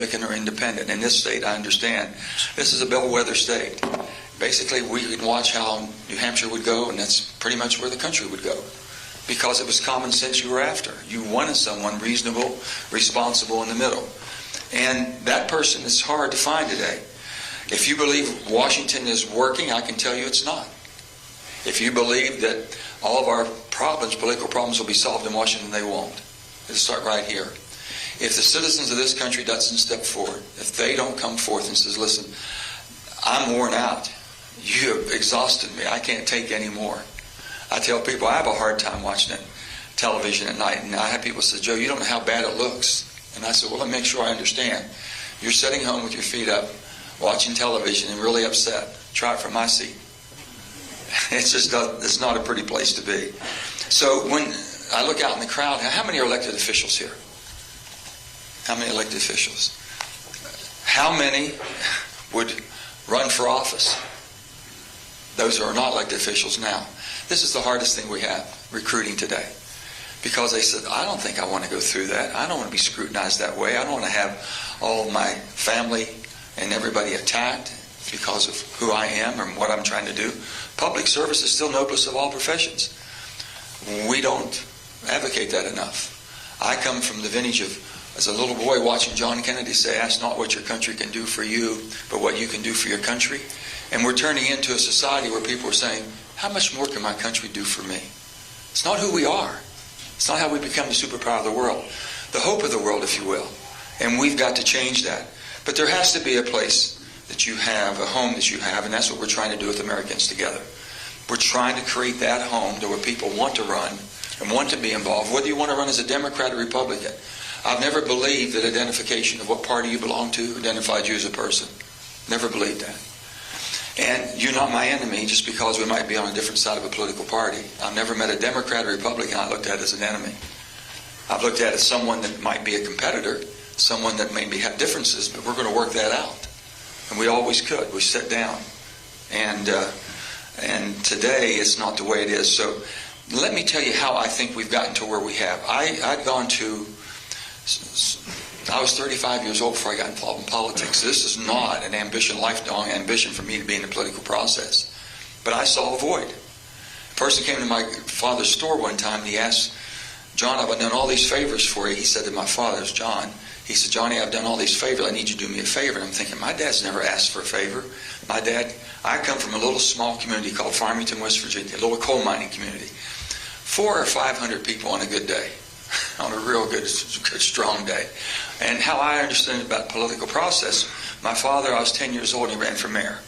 or independent. In this state, I understand, this is a bellwether state. Basically, we could watch how New Hampshire would go, and that's pretty much where the country would go, because it was common sense you were after. You wanted someone reasonable, responsible in the middle. And that person is hard to find today. If you believe Washington is working, I can tell you it's not. If you believe that all of our problems, political problems, will be solved in Washington, they won't. It'll start right here. If the citizens of this country doesn't step forward, if they don't come forth and says, listen, I'm worn out. You have exhausted me. I can't take any more. I tell people I have a hard time watching television at night. And I have people say, Joe, you don't know how bad it looks. And I said, well, let me make sure I understand. You're sitting home with your feet up, watching television and really upset. Try it from my seat. It's not a pretty place to be. So when I look out in the crowd, how many are elected officials here? How many elected officials? How many would run for office? Those who are not elected officials now. This is the hardest thing we have, recruiting today. Because they said, I don't think I want to go through that. I don't want to be scrutinized that way. I don't want to have all of my family and everybody attacked because of who I am and what I'm trying to do. Public service is still noblest of all professions. We don't advocate that enough. I come from the vintage of, as a little boy watching John Kennedy say, ask not what your country can do for you, but what you can do for your country. And we're turning into a society where people are saying, how much more can my country do for me? It's not who we are. It's not how we become the superpower of the world. The hope of the world, if you will. And we've got to change that. But there has to be a place that you have, a home that you have, and that's what we're trying to do with Americans Together. We're trying to create that home to where people want to run and want to be involved, whether you want to run as a Democrat or Republican. I've never believed that identification of what party you belong to identified you as a person. Never believed that. And you're not my enemy just because we might be on a different side of a political party. I've never met a Democrat or Republican I looked at as an enemy. I've looked at as someone that might be a competitor, someone that maybe have differences, but we're going to work that out. And we always could. We sit down. And today it's not the way it is. So let me tell you how I think we've gotten to where we have. I was 35 years old before I got involved in politics. This is not an ambition, lifelong ambition for me to be in the political process. But I saw a void. A person came to my father's store one time and he asked, John, I've done all these favors for you. He said to my father, John, he said, Johnny, I've done all these favors. I need you to do me a favor. And I'm thinking, my dad's never asked for a favor. I come from a little small community called Farmington, West Virginia, a little coal mining community. 400 or 500 people on a good day. On a real good, strong day. And how I understood about the political process, my father, I was 10 years old and he ran for mayor.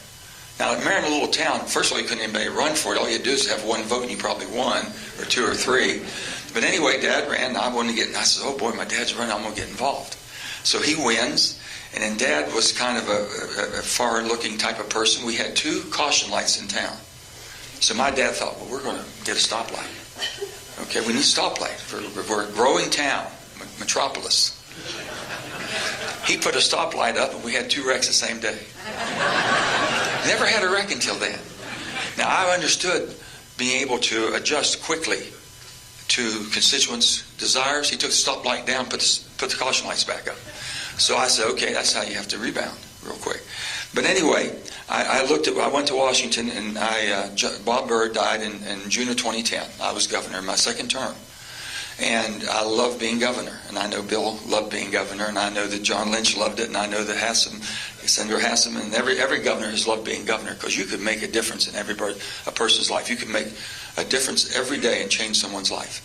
Now, mayor in a little town, first of all, you couldn't anybody run for it. All you had to do is have one vote and you probably won, or two or three. But anyway, Dad ran, and I wanted to get, I said, oh boy, my dad's running, I'm going to get involved. So he wins, and then Dad was kind of a far-looking type of person. We had 2 caution lights in town. So my dad thought, well, we're going to get a stoplight. Okay, we need a stoplight. We're a growing town, metropolis. He put a stoplight up and we had 2 wrecks the same day. Never had a wreck until then. Now, I understood being able to adjust quickly to constituents' desires. He took the stoplight down, put the caution lights back up. So I said, okay, that's how you have to rebound real quick. But anyway, I went to Washington, and Bob Byrd died in June of 2010. I was governor in my second term. And I loved being governor. And I know Bill loved being governor, and I know that John Lynch loved it, and I know that Senator Hassan, and every governor has loved being governor, because you could make a difference in a person's life. You could make a difference every day and change someone's life.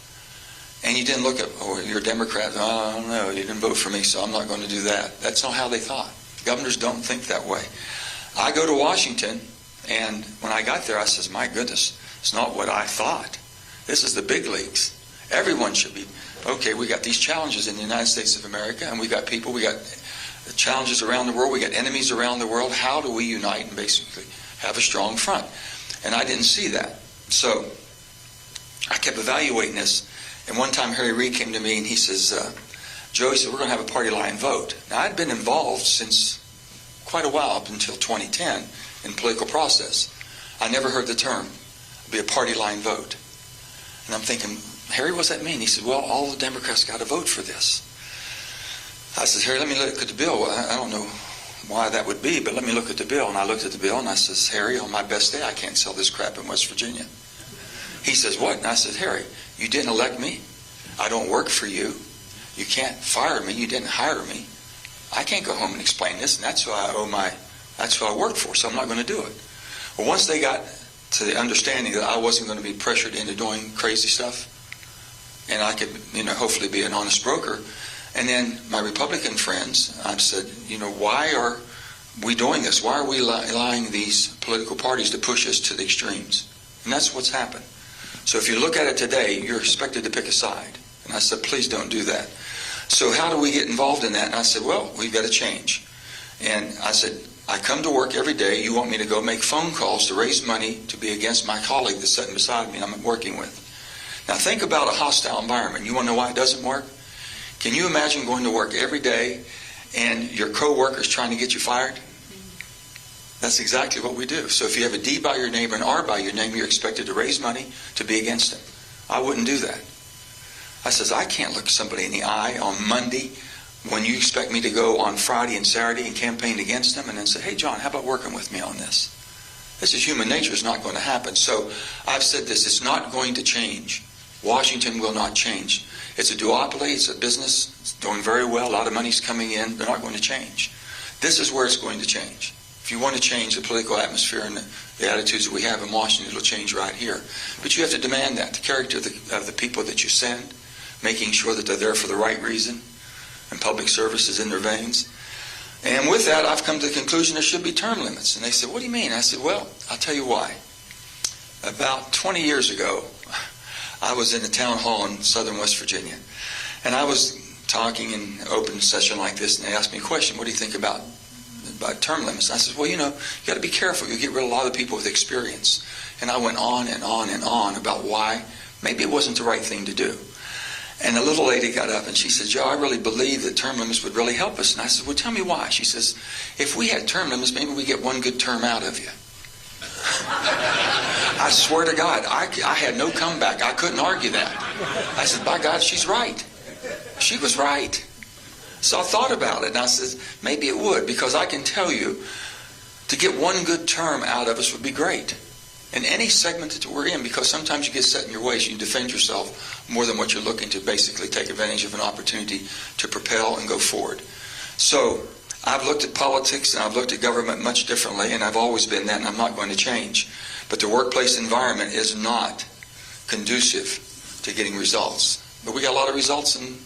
And you didn't look at, oh, you're a Democrat. Oh, no, you didn't vote for me, so I'm not going to do that. That's not how they thought. Governors don't think that way. I go to Washington, and when I got there, I says, my goodness, it's not what I thought. This is the big leagues. Everyone should be, okay, we got these challenges in the United States of America, and we got people, we got challenges around the world, we got enemies around the world. How do we unite and basically have a strong front? And I didn't see that. So I kept evaluating this. And one time Harry Reid came to me and he says, Joe, he said, we're going to have a party line vote. Now, I'd been involved since quite a while, up until 2010, in political process. I never heard the term, be a party line vote. And I'm thinking, Harry, what's that mean? He said, well, all the Democrats got to vote for this. I said, Harry, let me look at the bill. I don't know why that would be, but let me look at the bill. And I looked at the bill, and I says, Harry, on my best day, I can't sell this crap in West Virginia. He says, what? And I said, Harry, you didn't elect me. I don't work for you. You can't fire me. You didn't hire me. I can't go home and explain this, and that's who I work for, so I'm not going to do it. Well, once they got to the understanding that I wasn't going to be pressured into doing crazy stuff, and I could, hopefully be an honest broker. And then my Republican friends, I said, why are we doing this? Why are we allowing these political parties to push us to the extremes? And that's what's happened. So if you look at it today, you're expected to pick a side. And I said, please don't do that. So how do we get involved in that? And I said, well, we've got to change. And I said, I come to work every day. You want me to go make phone calls to raise money to be against my colleague that's sitting beside me I'm working with. Now think about a hostile environment. You want to know why it doesn't work? Can you imagine going to work every day and your co-worker's trying to get you fired? That's exactly what we do. So if you have a D by your name and R by your name, you're expected to raise money to be against him. I wouldn't do that. I says, I can't look somebody in the eye on Monday when you expect me to go on Friday and Saturday and campaign against them and then say, hey, John, how about working with me on this? This is human nature. It's not going to happen. So I've said this. It's not going to change. Washington will not change. It's a duopoly. It's a business. It's doing very well. A lot of money's coming in. They're not going to change. This is where it's going to change. If you want to change the political atmosphere and the attitudes that we have in Washington, it'll change right here. But you have to demand that. The character of the people that you send, making sure that they're there for the right reason, and public service is in their veins. And with that, I've come to the conclusion there should be term limits. And they said, what do you mean? I said, well, I'll tell you why. About 20 years ago, I was in a town hall in southern West Virginia. And I was talking in an open session like this, and they asked me a question, what do you think about term limits? And I said, well, you got to be careful. You get rid of a lot of people with experience. And I went on and on and on about why maybe it wasn't the right thing to do. And a little lady got up and she said, Joe, I really believe that term limits would really help us. And I said, well, tell me why. She says, if we had term limits, maybe we get one good term out of you. I swear to God, I had no comeback. I couldn't argue that. I said, by God, she's right. She was right. So I thought about it, and I said, maybe it would, because I can tell you, to get one good term out of us would be great. In any segment that we're in, because sometimes you get set in your ways, you defend yourself more than what you're looking to basically take advantage of an opportunity to propel and go forward. So I've looked at politics and I've looked at government much differently, and I've always been that, and I'm not going to change. But the workplace environment is not conducive to getting results. But we got a lot of results in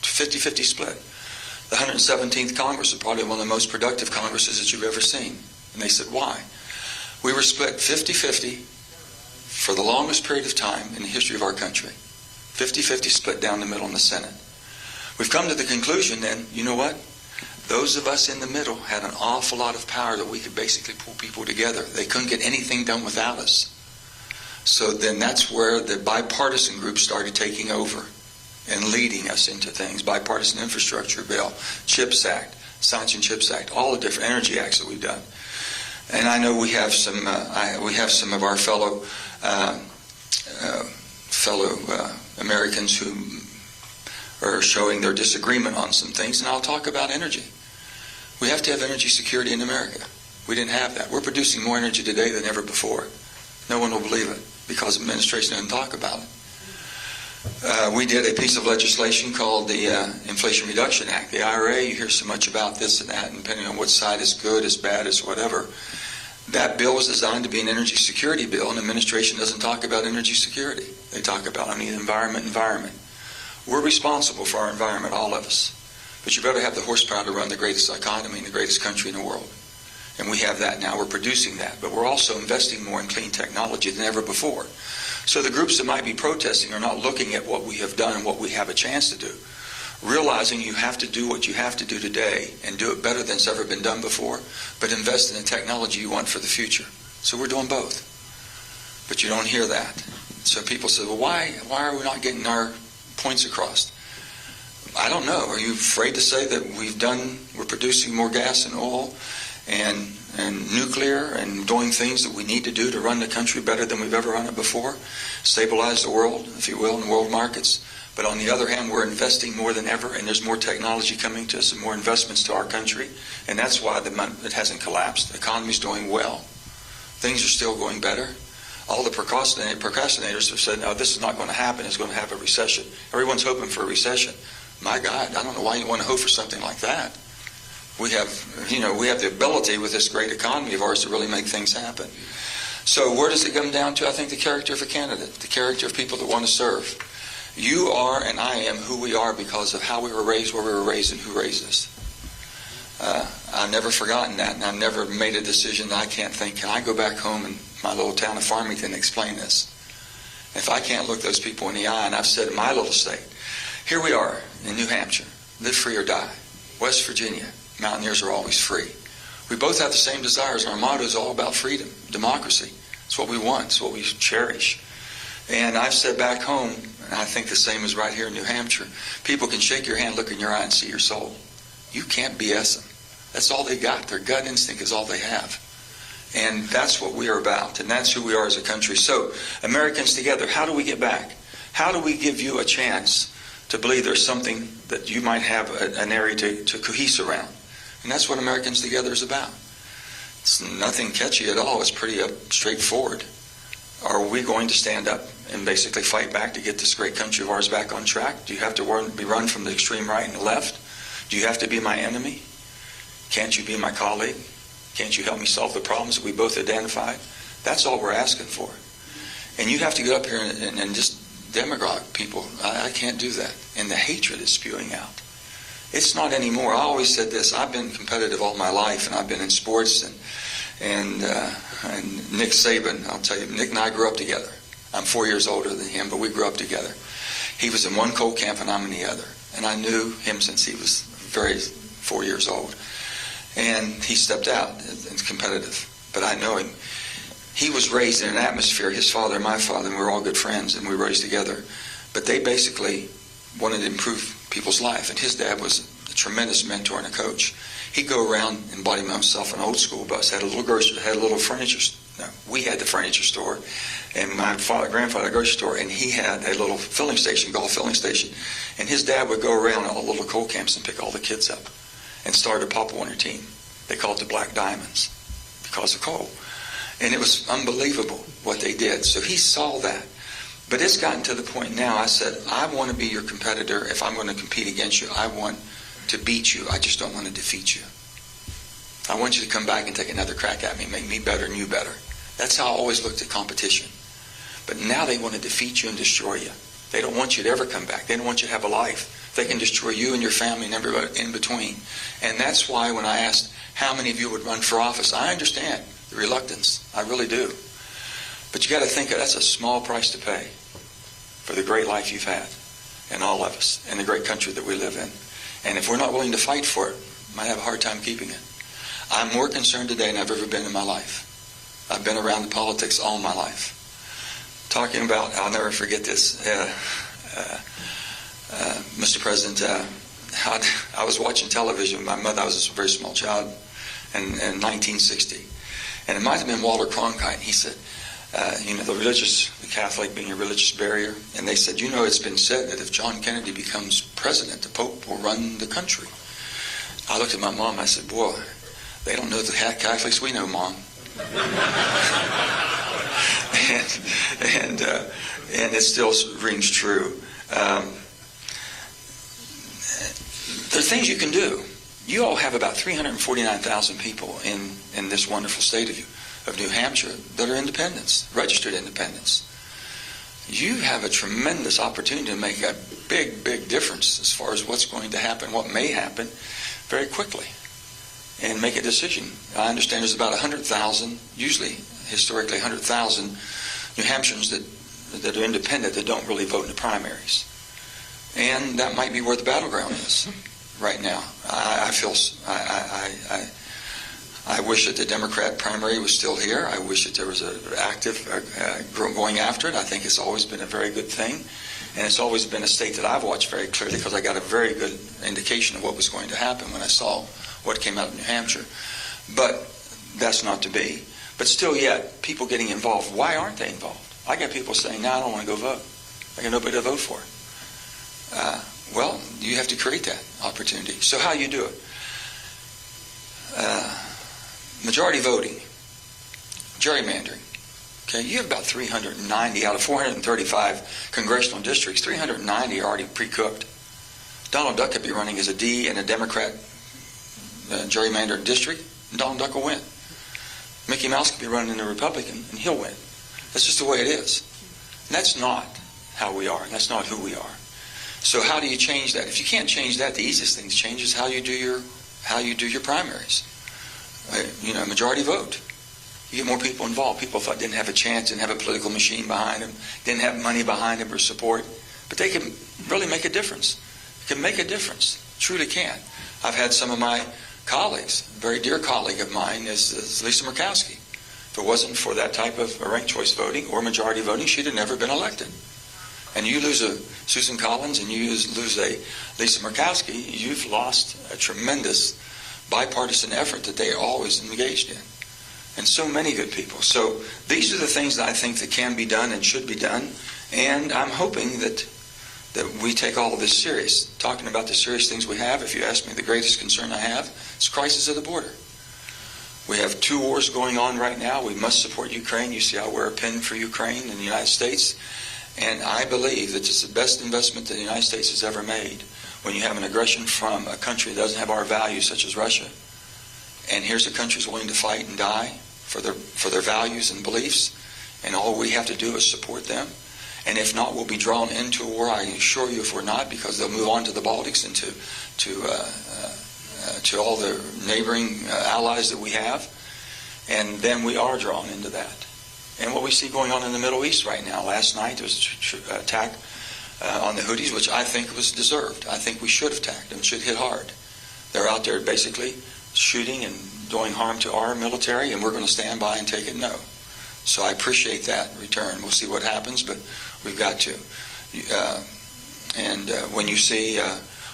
50-50 split. The 117th Congress is probably one of the most productive Congresses that you've ever seen. And they said, why? We were split 50-50 for the longest period of time in the history of our country. 50-50 split down the middle in the Senate. We've come to the conclusion then, you know what? Those of us in the middle had an awful lot of power that we could basically pull people together. They couldn't get anything done without us. So then that's where the bipartisan group started taking over and leading us into things. Bipartisan infrastructure bill, CHIPS Act, Science and CHIPS Act, all the different energy acts that we've done. And I know we have some of our fellow Americans who are showing their disagreement on some things, and I'll talk about energy. We have to have energy security in America. We didn't have that. We're producing more energy today than ever before. No one will believe it because the administration doesn't talk about it. We did a piece of legislation called the Inflation Reduction Act, the IRA. You hear so much about this and that, and depending on which side is good, is bad, is whatever. That bill was designed to be an energy security bill, and the administration doesn't talk about energy security. They talk about, environment. We're responsible for our environment, all of us. But you better have the horsepower to run the greatest economy in the greatest country in the world. And we have that now. We're producing that. But we're also investing more in clean technology than ever before. So the groups that might be protesting are not looking at what we have done and what we have a chance to do. Realizing you have to do what you have to do today and do it better than it's ever been done before, but invest in the technology you want for the future. So we're doing both. But you don't hear that. So people say, well, why are we not getting our points across? I don't know. Are you afraid to say that we're producing more gas and oil and nuclear and doing things that we need to do to run the country better than we've ever run it before? Stabilize the world, if you will, in the world markets. But on the other hand, we're investing more than ever, and there's more technology coming to us and more investments to our country, and that's why it hasn't collapsed. The economy's doing well. Things are still going better. All the procrastinators have said, no, this is not going to happen. It's going to have a recession. Everyone's hoping for a recession. My God, I don't know why you want to hope for something like that. We have the ability with this great economy of ours to really make things happen. So where does it come down to? I think the character of a candidate, the character of people that want to serve. You are and I am who we are because of how we were raised, where we were raised, and who raised us. I've never forgotten that, and I've never made a decision that I can't think, can I go back home in my little town of Farmington and explain this? If I can't look those people in the eye, and I've said in my little state, here we are in New Hampshire, live free or die. West Virginia, mountaineers are always free. We both have the same desires. Our motto is all about freedom, democracy. It's what we want. It's what we cherish. And I've said back home, and I think the same is right here in New Hampshire, people can shake your hand, look in your eye, and see your soul. You can't BS them. That's all they got. Their gut instinct is all they have. And that's what we are about, and that's who we are as a country. So, Americans together, how do we get back? How do we give you a chance to believe there's something that you might have an area to cohese around? And that's what Americans Together is about. It's nothing catchy at all. It's pretty straightforward. Are we going to stand up and basically fight back to get this great country of ours back on track? Do you have to be run from the extreme right and the left? Do you have to be my enemy? Can't you be my colleague? Can't you help me solve the problems that we both identified? That's all we're asking for. And you have to get up here and just demagogue people. I can't do that. And the hatred is spewing out. It's not anymore. I always said this. I've been competitive all my life, and I've been in sports, and Nick Saban, I'll tell you, Nick and I grew up together. I'm 4 years older than him, but we grew up together. He was in one coal camp and I'm in the other. And I knew him since he was 4 years old. And he stepped out and competitive. But I know him. He was raised in an atmosphere, his father and my father, and we were all good friends, and we were raised together. But they basically wanted to improve people's life. And his dad was a tremendous mentor and a coach. He'd go around and bought himself an old school bus, had a little furniture store. No, we had the furniture store, and my grandfather had a grocery store, and he had a little filling station, golf filling station. And his dad would go around all the little coal camps and pick all the kids up and start a Pop Warner team. They called it the Black Diamonds because of coal. And it was unbelievable what they did. So he saw that. But it's gotten to the point now, I said, I want to be your competitor. If I'm going to compete against you, I want to beat you. I just don't want to defeat you. I want you to come back and take another crack at me, make me better and you better. That's how I always looked at competition. But now they want to defeat you and destroy you. They don't want you to ever come back. They don't want you to have a life. They can destroy you and your family and everybody in between. And that's why when I asked how many of you would run for office, I understand the reluctance. I really do. But you got to think that's a small price to pay for the great life you've had, and all of us, and the great country that we live in. And if we're not willing to fight for it, we might have a hard time keeping it. I'm more concerned today than I've ever been in my life. I've been around the politics all my life. Talking about, I'll never forget this, Mr. President, I was watching television with my mother. I was a very small child in 1960. And it might have been Walter Cronkite. He said, the Catholic being a religious barrier. And they said, it's been said that if John Kennedy becomes president, the Pope will run the country. I looked at my mom and I said, boy, they don't know the Catholics we know, Mom. and it still rings true. There are things you can do. You all have about 349,000 people in this wonderful state of New Hampshire that are independents, registered independents. You have a tremendous opportunity to make a big, big difference as far as what's going to happen, what may happen, very quickly, and make a decision. I understand there's about 100,000, usually, historically, 100,000 New Hampshireans that are independent that don't really vote in the primaries. And that might be where the battleground is right now. I wish that the Democrat primary was still here. I wish that there was an active going after it. I think it's always been a very good thing. And it's always been a state that I've watched very clearly because I got a very good indication of what was going to happen when I saw what came out of New Hampshire. But that's not to be. But still yet, people getting involved. Why aren't they involved? I got people saying, no, I don't want to go vote. I got nobody to vote for. Well, you have to create that opportunity. So how you do it? Majority voting, gerrymandering. Okay, you have about 390 out of 435 congressional districts. 390 are already pre-cooked. Donald Duck could be running as a D in a Democrat gerrymandered district, and Donald Duck will win. Mickey Mouse could be running in a Republican, and he'll win. That's just the way it is. And that's not how we are. That's not who we are. So how do you change that? If you can't change that, the easiest thing to change is how you do your primaries. Majority vote. You get more people involved. People thought didn't have a chance, didn't have a political machine behind them, didn't have money behind them or support, but they can really make a difference. Can make a difference. Truly can. I've had some of my colleagues, a very dear colleague of mine is Lisa Murkowski. If it wasn't for that type of ranked choice voting or majority voting, she'd have never been elected. And you lose a Susan Collins and you lose a Lisa Murkowski, you've lost a tremendous bipartisan effort that they always engaged in. And so many good people. So these are the things that I think that can be done and should be done. And I'm hoping that we take all of this serious. Talking about the serious things we have, if you ask me, the greatest concern I have is crisis of the border. We have 2 wars going on right now. We must support Ukraine. You see I wear a pin for Ukraine in the United States. And I believe that it's the best investment that the United States has ever made when you have an aggression from a country that doesn't have our values, such as Russia. And here's a country that's willing to fight and die for their values and beliefs. And all we have to do is support them. And if not, we'll be drawn into a war. I assure you, if we're not, because they'll move on to the Baltics and to all the neighboring allies that we have. And then we are drawn into that. And what we see going on in the Middle East right now, last night there was an attack on the Houthis, which I think was deserved. I think we should have attacked them, should hit hard. They're out there basically shooting and doing harm to our military, and we're going to stand by and take it? No. So I appreciate that return. We'll see what happens, but we've got to. When you see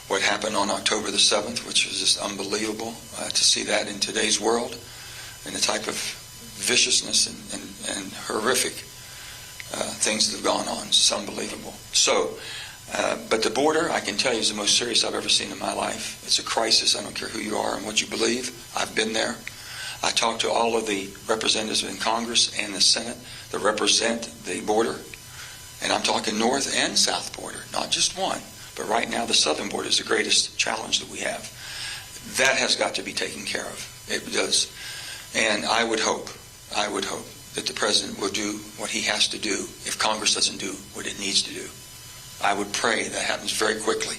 what happened on October the 7th, which is just unbelievable to see that in today's world, and the type of viciousness and horrific things that have gone on. It's unbelievable. So, but the border, I can tell you, is the most serious I've ever seen in my life. It's a crisis. I don't care who you are and what you believe. I've been there. I talked to all of the representatives in Congress and the Senate that represent the border. And I'm talking north and south border, not just one. But right now the southern border is the greatest challenge that we have. That has got to be taken care of. It does. And I would hope that the president will do what he has to do if Congress doesn't do what it needs to do. I would pray that happens very quickly.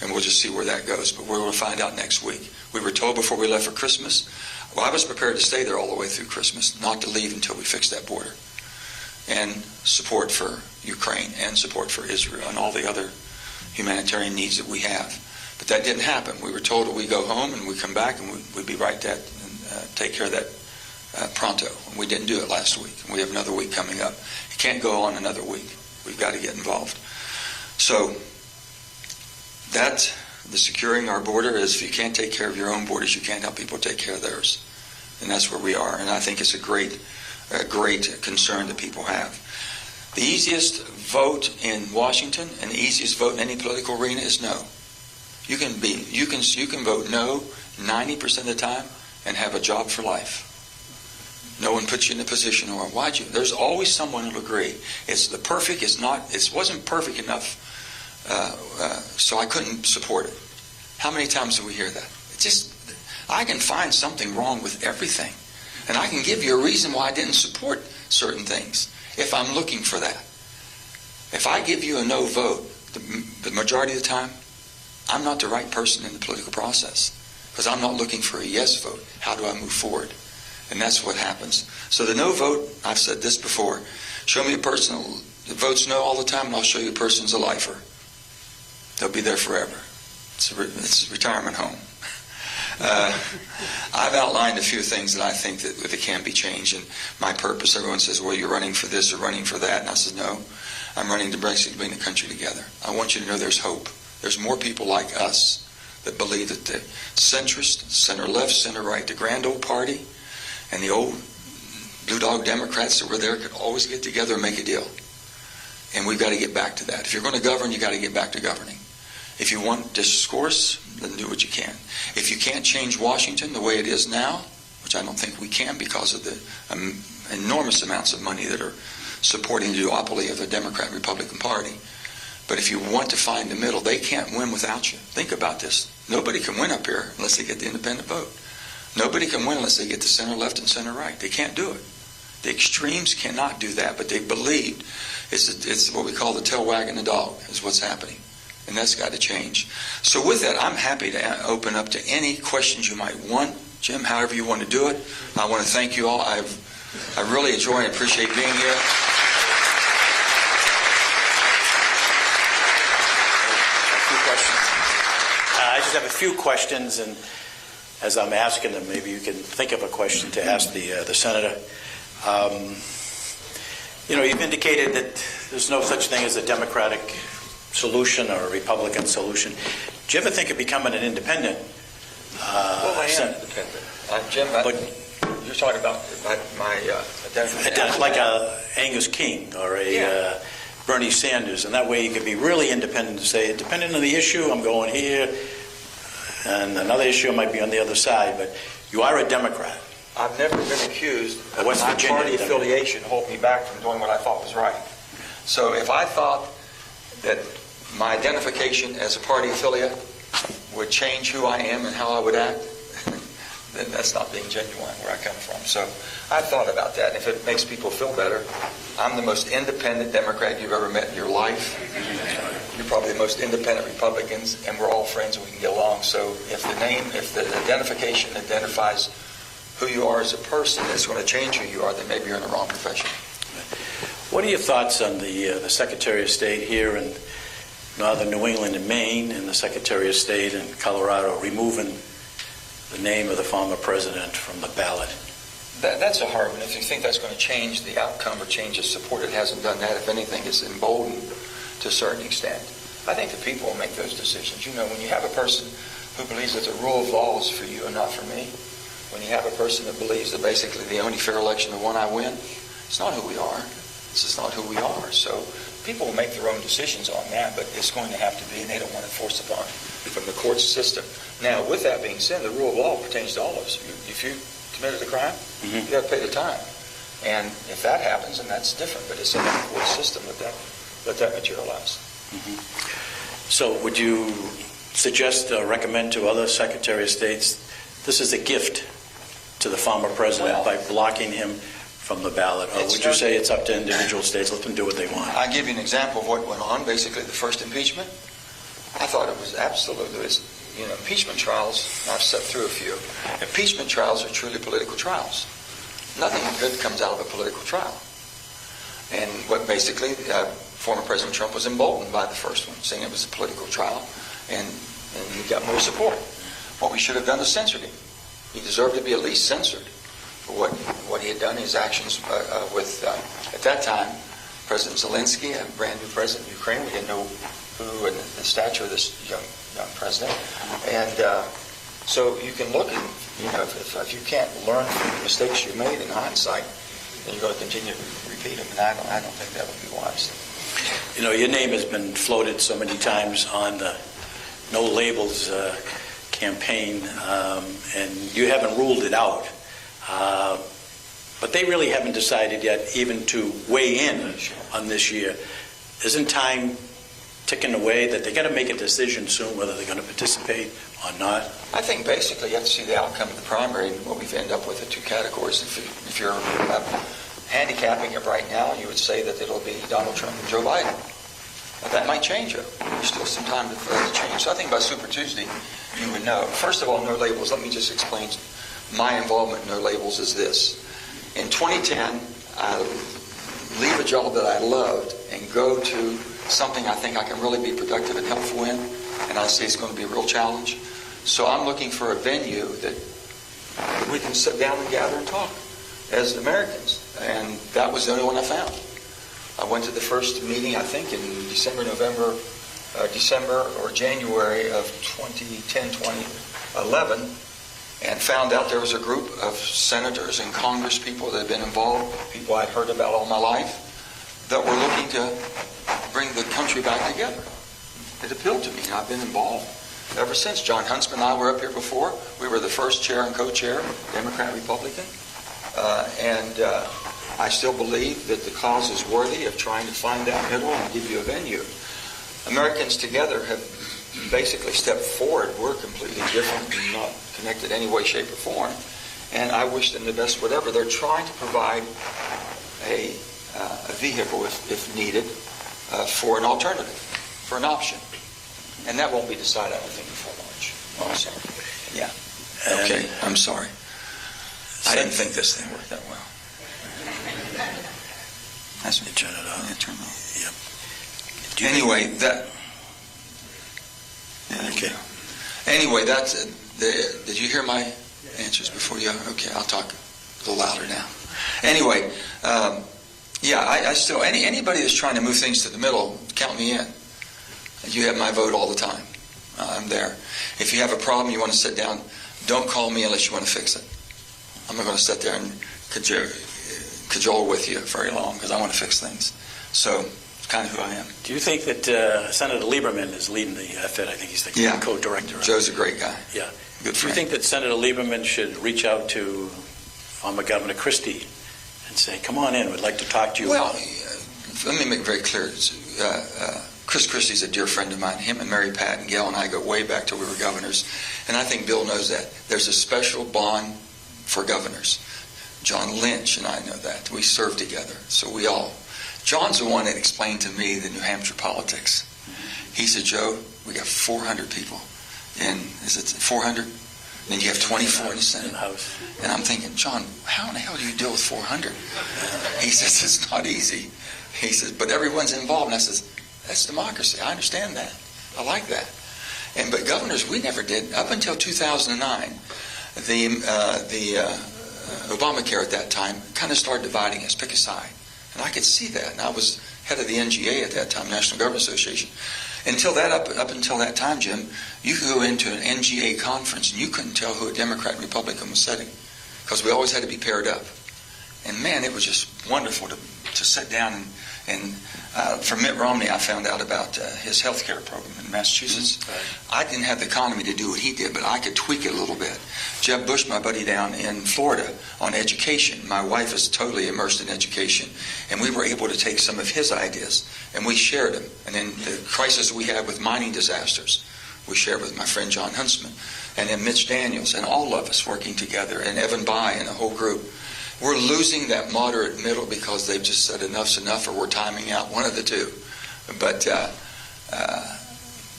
And we'll just see where that goes. But we're going to find out next week. We were told before we left for Christmas, well, I was prepared to stay there all the way through Christmas, not to leave until we fix that border. And support for Ukraine and support for Israel and all the other humanitarian needs that we have. But that didn't happen. We were told that we go home and we come back and we'd be right there and take care of that pronto. And we didn't do it last week. And we have another week coming up. It can't go on another week. We've got to get involved. So the securing our border is, if you can't take care of your own borders, you can't help people take care of theirs. And that's where we are. And I think it's a great concern that people have. The easiest vote in Washington and the easiest vote in any political arena is no. You can vote no 90% of the time and have a job for life. No one puts you in a position, or why'd you? There's always someone who'll agree. It's the perfect. It wasn't perfect enough, so I couldn't support it. How many times do we hear that? I can find something wrong with everything, and I can give you a reason why I didn't support certain things if I'm looking for that. If I give you a no vote, the majority of the time, I'm not the right person in the political process, because I'm not looking for a yes vote. How do I move forward? And that's what happens. So the no vote, I've said this before, show me a person that votes no all the time, and I'll show you a person's a lifer. They'll be there forever. It's a retirement home. I've outlined a few things that I think that can be changed. And my purpose, everyone says, well, you're running for this or running for that. And I said, no, I'm running to basically bring the country together. I want you to know there's hope. There's more people like us that believe that the centrist, center left, center right, the grand old party, and the old blue dog Democrats that were there could always get together and make a deal. And we've got to get back to that. If you're going to govern, you've got to get back to governing. If you want discourse, then do what you can. If you can't change Washington the way it is now, which I don't think we can because of the enormous amounts of money that are supporting the duopoly of the Democrat-Republican Party. But if you want to find the middle, they can't win without you. Think about this. Nobody can win up here unless they get the independent vote. Nobody can win unless they get the center left and center right. They can't do it. The extremes cannot do that, but they believed. It's what we call the tail wagging the dog is what's happening. And that's got to change. So with that, I'm happy to open up to any questions you might want. Jim, however you want to do it. I want to thank you all. I really enjoy and appreciate being here. I just have a few questions, and as I'm asking them, maybe you can think of a question to ask the senator. You've indicated that there's no such thing as a Democratic solution or a Republican solution. Do you ever think of becoming an independent? Well, I am independent. Jim, you're talking about my identity. Like a Angus King or a Bernie Sanders, and that way you could be really independent and say, depending on the issue, I'm going here, and another issue might be on the other side, but you are a Democrat. I've never been accused of West my Virginia, party affiliation hold me back from doing what I thought was right. So if I thought that my identification as a party affiliate would change who I am and how I would act, then that's not being genuine where I come from. So I've thought about that. And if it makes people feel better, I'm the most independent Democrat you've ever met in your life. You're probably the most independent Republicans, and we're all friends and we can get along. So if the identification identifies who you are as a person that's going to change who you are, then maybe you're in the wrong profession. What are your thoughts on the Secretary of State here in northern New England and Maine, and the Secretary of State in Colorado removing the name of the former president from the ballot? That's a hard one. If you think that's going to change the outcome or change the support, it hasn't done that. If anything, it's emboldened to a certain extent. I think the people will make those decisions. When you have a person who believes that the rule of law is for you and not for me, when you have a person that believes that basically the only fair election is the one I win, it's not who we are. This is not who we are. So people will make their own decisions on that, but it's going to have to be, and they don't want it forced upon from the court system. Now, with that being said, the rule of law pertains to all of us. If you committed a crime, you got to pay the time. And if that happens, then that's different. But it's in the court system let that materialize. So would you suggest or recommend to other Secretary of States, this is a gift to the former president by blocking him from the ballot? Or would you say it's up to individual states, let them do what they want? I'll give you an example of what went on. Basically, the first impeachment, I thought it was absolutely, impeachment trials, I've sat through a few. Impeachment trials are truly political trials. Nothing good comes out of a political trial. And what basically, former President Trump was emboldened by the first one, saying it was a political trial, and he got more support. What we should have done is censored him. He deserved to be at least censored for what he had done, his actions with, at that time, President Zelensky, a brand new president of Ukraine. We didn't know who and the stature of this young president. And so you can look and, if you can't learn from the mistakes you made in hindsight, then you're going to continue to repeat them. And I don't think that would be wise. Your name has been floated so many times on the No Labels campaign, and you haven't ruled it out. But they really haven't decided yet even to weigh in on this year. Isn't time ticking away that they got to make a decision soon whether they're going to participate or not? I think basically you have to see the outcome of the primary, and what we've ended up with are two categories. If you're handicapping it right now, you would say that it'll be Donald Trump and Joe Biden. But that might change it. There's still some time for that to change. So I think by Super Tuesday, you would know. First of all, No Labels, let me just explain my involvement in No Labels is this. In 2010, I leave a job that I loved and go to something I think I can really be productive and helpful in, and I see it's going to be a real challenge. So I'm looking for a venue that we can sit down and gather and talk as Americans, and that was the only one I found. I went to the first meeting, I think, in December or January of 2010, 2011, and found out there was a group of senators and Congress people that had been involved, people I'd heard about all my life, that were looking to bring the country back together. It appealed to me, and I've been involved ever since. John Huntsman and I were up here before. We were the first chair and co-chair, Democrat, Republican. I still believe that the cause is worthy of trying to find that middle and give you a venue. Americans together have basically stepped forward. We're completely different and not connected any way, shape, or form. And I wish them the best, whatever. They're trying to provide a vehicle, if needed, for an alternative, for an option. And that won't be decided, I think, before March. Oh, sorry. Yeah. Okay, I'm sorry. I didn't think this thing worked that well. That's what you turn it on. Yeah, turn it on. Yep. Anyway, that. Yeah, okay. Anyway, that's. Did you hear my answers before you? Okay, I'll talk a little louder now. Anyway, I still anybody that's trying to move things to the middle, count me in. You have my vote all the time. I'm there. If you have a problem, you want to sit down, don't call me unless you want to fix it. I'm not going to sit there and cajole with you very long because I want to fix things. So it's kind of who I am. Do you think that Senator Lieberman is leading the effort? I think he's the co-director. Joe's a great guy. Yeah. Good friend. Do you think that Senator Lieberman should reach out to former Governor Christie and say, come on in, we'd like to talk to you? Well, let me make it very clear. Chris Christie's a dear friend of mine. Him and Mary Pat and Gail and I go way back till we were governors. And I think Bill knows that. There's a special bond for governors. John Lynch and I know that. We served together. So we all. John's the one that explained to me the New Hampshire politics. He said, Joe, we got 400 people. And is it 400? Then you have 24 in the Senate. And I'm thinking, John, how in the hell do you deal with 400? He says, it's not easy. He says, but everyone's involved. And I says, that's democracy. I understand that. I like that. But governors, we never did. Up until 2009, the Obamacare at that time kind of started dividing us, pick a side. And I could see that. And I was head of the NGA at that time, National Government Association. Up until that time, Jim, you could go into an NGA conference and you couldn't tell who a Democrat and Republican was sitting because we always had to be paired up. And man, it was just wonderful to sit down and from Mitt Romney, I found out about his health care program in Massachusetts. Mm-hmm. I didn't have the economy to do what he did, but I could tweak it a little bit. Jeb Bush, my buddy down in Florida, on education. My wife is totally immersed in education. And we were able to take some of his ideas, and we shared them. And then the crisis we had with mining disasters, we shared with my friend John Huntsman. And then Mitch Daniels, and all of us working together, and Evan Bayh and the whole group. We're losing that moderate middle because they've just said enough's enough or we're timing out, one of the two. But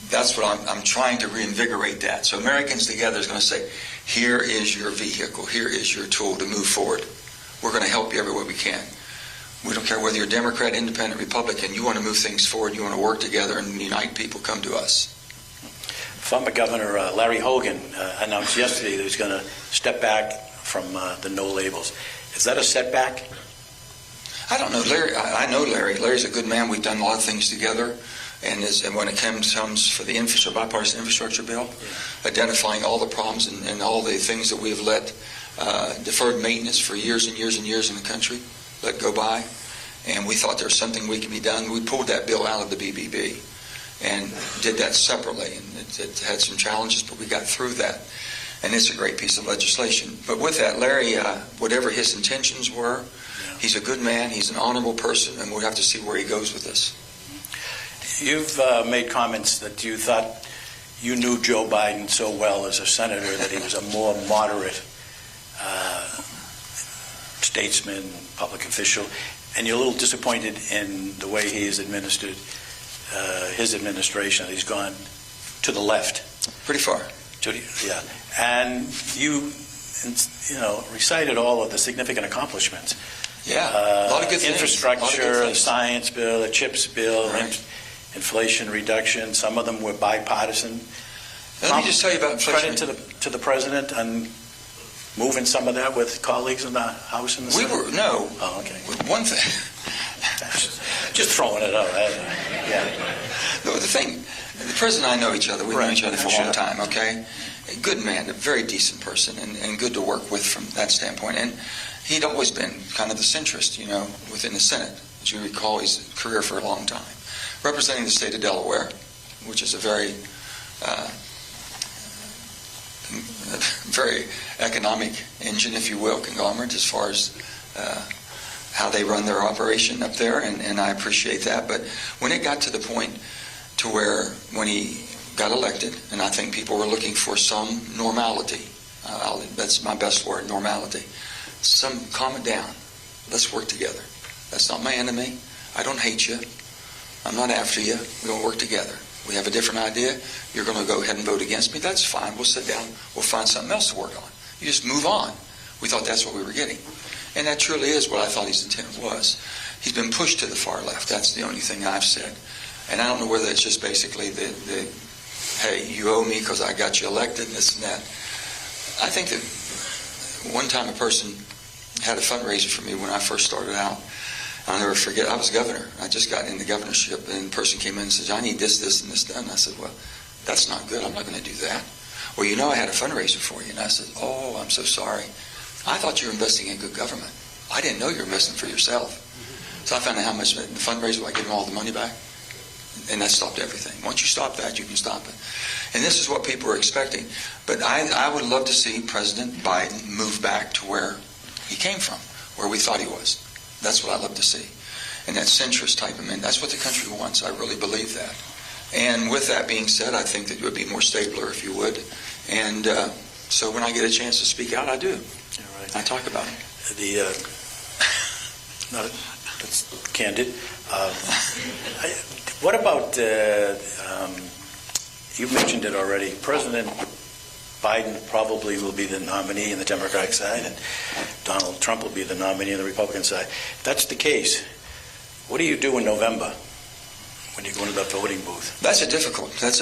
that's what I'm trying to reinvigorate that. So Americans Together is going to say, here is your vehicle, here is your tool to move forward. We're going to help you every way we can. We don't care whether you're Democrat, Independent, Republican. You want to move things forward, you want to work together and unite people, come to us. Former Governor Larry Hogan announced yesterday that he's going to step back from the no labels. Is that a setback? I don't know, Larry. I know Larry. Larry's a good man. We've done a lot of things together. And when it comes for the bipartisan infrastructure bill, identifying all the problems and all the things that we've let deferred maintenance for years and years and years in the country let go by, and we thought there was something we could be done. We pulled that bill out of the BBB and did that separately. And it had some challenges, but we got through that. And it's a great piece of legislation. But with that, Larry, whatever his intentions were, he's a good man, he's an honorable person, and we'll have to see where he goes with this. You've made comments that you thought you knew Joe Biden so well as a senator that he was a more moderate statesman, public official, and you're a little disappointed in the way he has administered his administration. He's gone to the left. Pretty far. Yeah. And you recited all of the significant accomplishments. Yeah, a lot of good things. Infrastructure, the science bill, the CHIPS bill, inflation reduction. Some of them were bipartisan. Let me just tell you about inflation. Credit to the president and moving some of that with colleagues in the House and the Senate. Oh, okay. One thing. Just throwing it out. No, the president and I know each other. We've known each other for a long time, okay? A good man, a very decent person, and good to work with from that standpoint. And he'd always been kind of the centrist, within the Senate. As you recall, his career for a long time. representing the state of Delaware, which is a very very economic engine, if you will, conglomerate as far as how they run their operation up there, and I appreciate that. But when it got to the point to where when he got elected, and I think people were looking for some normality, that's my best word, normality. Calm it down. Let's work together. That's not my enemy. I don't hate you. I'm not after you. We're going to work together. We have a different idea. You're going to go ahead and vote against me. That's fine. We'll sit down. We'll find something else to work on. You just move on. We thought that's what we were getting. And that truly is what I thought his intent was. He's been pushed to the far left. That's the only thing I've said. And I don't know whether it's just basically the hey, you owe me because I got you elected, and this and that. I think that one time a person had a fundraiser for me when I first started out. I'll never forget, I was governor. I just got in the governorship, and the person came in and said, I need this, this, and this done. And I said, well, that's not good. I'm not going to do that. Well, you know I had a fundraiser for you. And I said, oh, I'm so sorry. I thought you were investing in good government. I didn't know you were investing for yourself. So I found out how much the fundraiser, I give them all the money back. And that stopped everything. Once you stop that, you can stop it. And this is what people are expecting. But I would love to see President Biden move back to where he came from, where we thought he was. That's what I love to see. And that centrist type of man, that's what the country wants. I really believe that. And with that being said, I think that it would be more stabler if you would. And so when I get a chance to speak out, I do. Yeah, right. I talk about it. That's candid. What about, you mentioned it already, President Biden probably will be the nominee in the Democratic side, and Donald Trump will be the nominee in the Republican side. If that's the case, what do you do in November when you go into the voting booth? That's a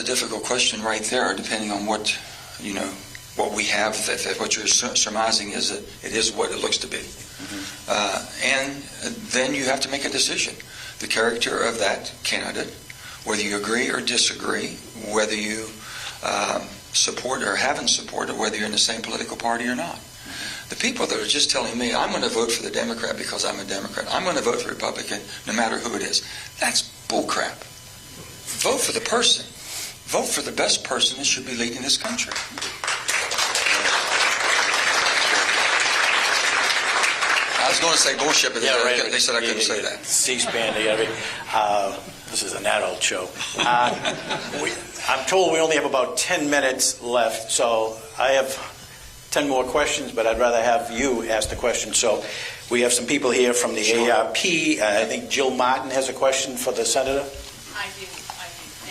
difficult question right there, depending on what we have. If what you're surmising is that it is what it looks to be. Mm-hmm. And then you have to make a decision. The character of that candidate, whether you agree or disagree, whether you support or haven't supported, whether you're in the same political party or not. Mm-hmm. The people that are just telling me, I'm going to vote for the Democrat because I'm a Democrat, I'm going to vote for the Republican no matter who it is, that's bullcrap. Vote for the person. Vote for the best person that should be leading this country. I was going to say bullshit, but they said I couldn't say that. C-SPAN, this is an adult show. I'm told we only have about 10 minutes left, so I have 10 more questions, but I'd rather have you ask the question. So we have some people here from the ARP. I think Jill Martin has a question for the senator. I do.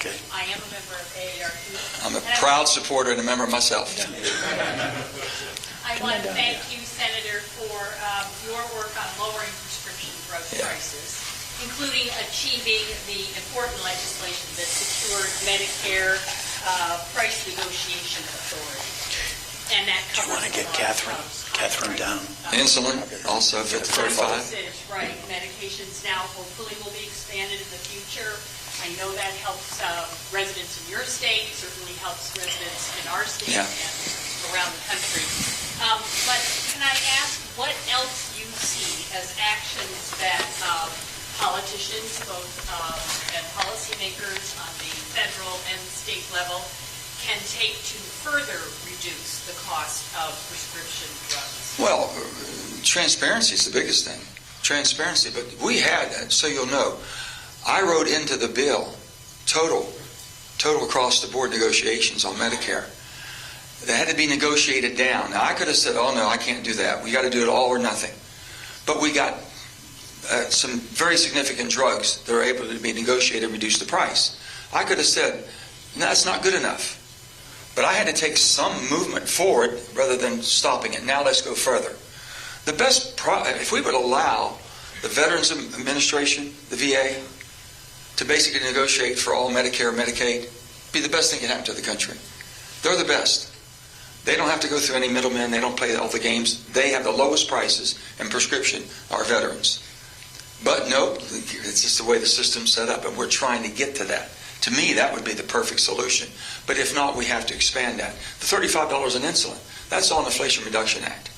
Okay. I am a member of AARP. I'm a proud supporter and a member myself. I want to thank you, Senator, for your work on lowering prescription drug prices, including achieving the important legislation that secured Medicare price negotiation authority. And that Do you want to get Catherine down? Insulin, also fit to 35. Right. Medications now hopefully will be expanded in the future. I know that helps residents in your state, certainly helps residents in our state and around the country. But can I ask what else you see as actions that politicians, both and policymakers on the federal and state level, can take to further reduce the cost of prescription drugs? Well, transparency is the biggest thing. Transparency. But we had, so you'll know, I wrote into the bill total across the board negotiations on Medicare. They had to be negotiated down. Now, I could have said, oh, no, I can't do that. We got to do it all or nothing. But we got some very significant drugs that are able to be negotiated and reduce the price. I could have said, no, that's not good enough. But I had to take some movement forward rather than stopping it. Now let's go further. The best, if we would allow the Veterans Administration, the VA, to basically negotiate for all Medicare, Medicaid, be the best thing that can happen to the country. They're the best. They don't have to go through any middlemen. They don't play all the games. They have the lowest prices in prescription, our veterans. But no, it's just the way the system's set up, and we're trying to get to that. To me, that would be the perfect solution. But if not, we have to expand that. The $35 in insulin, that's all Inflation Reduction Act.